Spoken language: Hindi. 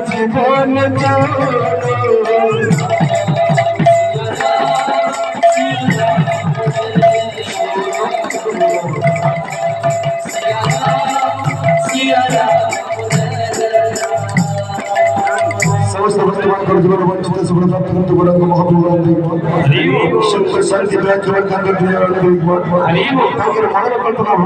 জীবন समस्त भक्तमान कर जीवन वंचित सुब्रत प्राप्त करते गुरु महाप्रभु शंकर शांति प्राप्त करते दुनिया में ताकि हमारा कल्पना